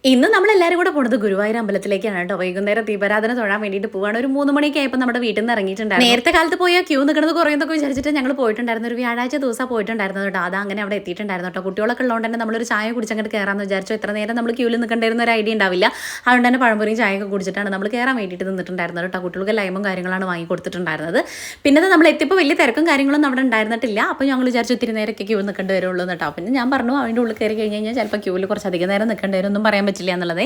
ഇന്ന് നമ്മളെല്ലാവരും കൂടെ പോകുന്നത് ഗുരുവായൂർ അമ്പലത്തിലേക്കാണ് കേട്ടോ. വൈകുന്നേരം ദീപാരാധന തൊഴാൻ വേണ്ടിയിട്ട് പോവാണ്. ഒരു 3 മണിയൊക്കെ ആയപ്പോൾ നമ്മുടെ വീട്ടിൽ നിന്ന് ഇറങ്ങിയിട്ടുണ്ടായിരുന്നു. നേരത്തെ കാലത്ത് പോയാൽ ക്യൂ നിൽക്കുന്നത് കുറയുന്നതൊക്കെ വിചാരിച്ചിട്ട് ഞങ്ങൾ പോയിട്ടുണ്ടായിരുന്നു. ഒരു വ്യാഴാഴ്ച ദിവസം പോയിട്ടുണ്ടായിരുന്നു കേട്ടോ. അത് അങ്ങനെ അവിടെ എത്തിയിട്ടുണ്ടായിരുന്നു കേട്ടോ. കുട്ടികളൊക്കെ ഉള്ളതുകൊണ്ട് തന്നെ നമ്മളൊരു ചായ കുടിച്ചങ്ങോട്ട് കയറാമെന്ന് വിചാരിച്ചു. എത്ര നേരം നമ്മൾ ക്യൂവിൽ നിൽക്കേണ്ടിരുന്ന ഒരു ഐഡിയ ഉണ്ടാവില്ല. അതുകൊണ്ട് തന്നെ പഴംപൊരിയും ചായയൊക്കെ കുടിച്ചിട്ടാണ് നമ്മൾ കയറാൻ വേണ്ടിയിട്ട് നിന്നിട്ടുണ്ടായിരുന്നത് കേട്ടോ. കുട്ടികൾക്ക് ലൈമും കാര്യങ്ങളാണ് വാങ്ങി കൊടുത്തിട്ടുണ്ടായിരുന്നത്. പിന്നെ നമ്മൾ എത്തിയപ്പോൾ വലിയ തിരക്കും കാര്യങ്ങളൊന്നും അവിടെ ഉണ്ടായിരുന്നിട്ടില്ല. അപ്പോൾ ഞങ്ങൾ വിചാരിച്ചു ഇത്തിരി നേരമൊക്കെ ക്യൂ നിൽക്കേണ്ടി വരുള്ളൂ കേട്ടോ. പിന്നെ ഞാൻ പറഞ്ഞു അതിൻ്റെ ഉള്ളിൽ കയറി കഴിഞ്ഞ് കഴിഞ്ഞാൽ ചിലപ്പോൾ ക്യൂവിൽ കുറച്ചധികം നേരം നിൽക്കേണ്ടി വരും, ഒന്നും പറയാൻ പറ്റില്ല എന്നുള്ളത്.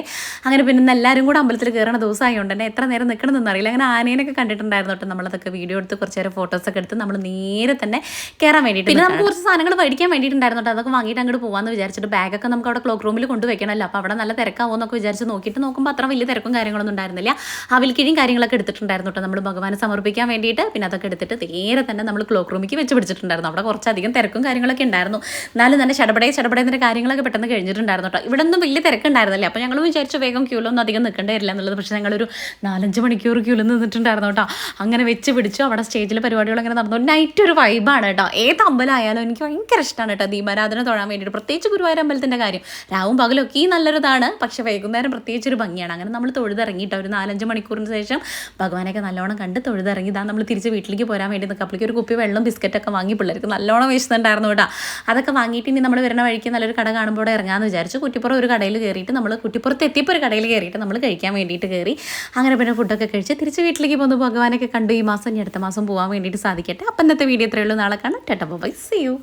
അങ്ങനെ പിന്നെ എല്ലാവരും കൂടെ അമ്പലത്തിൽ കയറുന്ന ദിവസമായതുകൊണ്ട് തന്നെ എത്ര നേരം നിൽക്കണമെന്ന് അറിയില്ല. അങ്ങനെ ആനേനൊക്കെ കണ്ടിട്ടുണ്ടായിരുന്നു കേട്ടോ. നമ്മളതൊക്കെ വീഡിയോ എടുത്ത് കുറച്ച് നേരം ഫോട്ടോസൊക്കെ എടുത്ത് നമ്മൾ നേരെ തന്നെ കയറാൻ വേണ്ടിയിട്ട്. പിന്നെ നമുക്ക് കുറച്ച് സാധനങ്ങൾ മേടിക്കാൻ വേണ്ടിയിട്ടുണ്ടായിരുന്നു കേട്ടോ. അതൊക്കെ വാങ്ങിയിട്ട് അങ്ങോട്ട് പോകാമെന്ന് വിചാരിച്ചിട്ട് ബാഗൊക്കെ നമുക്ക് അവിടെ ക്ലോക്ക് റൂമിൽ കൊണ്ടുവയ്ക്കണമല്ലോ. അപ്പോൾ അവിടെ നല്ല തിരക്കാവുമെന്നൊക്കെ വിചാരിച്ച് നോക്കിയിട്ട് നോക്കുമ്പോൾ അത്ര വലിയ തിരക്കും കാര്യങ്ങളൊന്നും ഉണ്ടായിരുന്നില്ല. അവിൽക്കിഴിയും കാര്യങ്ങളൊക്കെ എടുത്തിട്ടുണ്ടായിരുന്നു കേട്ടോ നമ്മൾ ഭഗവാനെ സമർപ്പിക്കാൻ വേണ്ടിയിട്ട്. പിന്നെ അതൊക്കെ എടുത്തിട്ട് നേരെ തന്നെ നമ്മൾ ക്ലോക്ക് റൂമിലേക്ക് വെച്ച് പിടിച്ചിട്ടുണ്ടായിരുന്നു. അവിടെ കുറച്ചധികം തിരക്കും കാര്യങ്ങളൊക്കെ ഉണ്ടായിരുന്നു. എന്നാലും തന്നെ ചടപടേൻ്റെ കാര്യങ്ങളൊക്കെ പെട്ടെന്ന് കഴിഞ്ഞിട്ടുണ്ടായിരുന്നു കേട്ടോ. ഇവിടെ ഒന്നും വലിയ തിരക്കുണ്ടായിരുന്നില്ല. അപ്പോൾ ഞങ്ങൾ വിചാരിച്ചു വേഗം ക്യൂലൊന്നും അധികം നിൽക്കേണ്ടി വരില്ല എന്നുള്ളത്. പക്ഷേ ഞങ്ങളൊരു 4-5 മണിക്കൂർ ക്യൂവിൽ നിന്നിട്ടുണ്ടായിരുന്നു കേട്ടോ. അങ്ങനെ വെച്ച് പിടിച്ചു. അവിടെ സ്റ്റേജിൽ പരിപാടികൾ അങ്ങനെ നടന്നു. നൈറ്റ് ഒരു വൈബാണ് കേട്ടോ. ഏത് അമ്പലം ആയാലും എനിക്ക് ഭയങ്കര ഇഷ്ടമാണ് കേട്ടോ ദീപാരാധന തൊഴാൻ വേണ്ടിയിട്ട്. പ്രത്യേകിച്ച് ഗുരുവായൂർ അമ്പലത്തിൻ്റെ കാര്യം രാവും പകലൊക്കെ ഈ നല്ലൊരിതാണ്. പക്ഷേ വൈകുന്നേരം പ്രത്യേകിച്ചൊരു ഭംഗിയാണ്. അങ്ങനെ നമ്മൾ തൊഴുതിറങ്ങിയിട്ടോ. ഒരു 4-5 മണിക്കൂറിന് ശേഷം ഭഗവാനൊക്കെ നല്ലോണം കണ്ട് തൊഴുതിറങ്ങി. ഇതാ നമ്മൾ തിരിച്ച് വീട്ടിലേക്ക് പോരാൻ വേണ്ടി നിൽക്കുക. അപ്പോഴേക്കും ഒരു കുപ്പി വെള്ളം ബിസ്ക്കറ്റൊക്കെ വാങ്ങി പിള്ളേർക്ക് നല്ലോണം വിശന്നുണ്ടായിരുന്നു കേട്ടോ. അതൊക്കെ വാങ്ങിയിട്ട് ഇനി നമ്മൾ വരുന്ന വഴിക്ക് നല്ലൊരു കട കാണുമ്പോൾ ഇറങ്ങാമെന്ന് വിചാരിച്ചു. കുറ്റിപ്പുറം ഒരു കടയിൽ കയറിയിട്ട് നമ്മൾ കുറ്റിപ്പുറത്ത് എത്തിയപ്പോൾ ഒരു കടയിൽ കയറിയിട്ട് നമ്മൾ കഴിക്കാൻ വേണ്ടിയിട്ട് കയറി. അങ്ങനെ പിന്നെ ഫുഡൊക്കെ കഴിച്ച് തിരിച്ച് വീട്ടിലേക്ക് പോകുന്നു. ഭഗവാനൊക്കെ കണ്ടു. ഈ മാസം ഇനി അടുത്ത മാസം പോകാൻ വേണ്ടിയിട്ട് സാധിക്കട്ടെ. അപ്പം ഇന്നത്തെ വീഡിയോ ഇത്രയേ ഉള്ളൂ. നാളെ കാണാം. Tata bye, see U.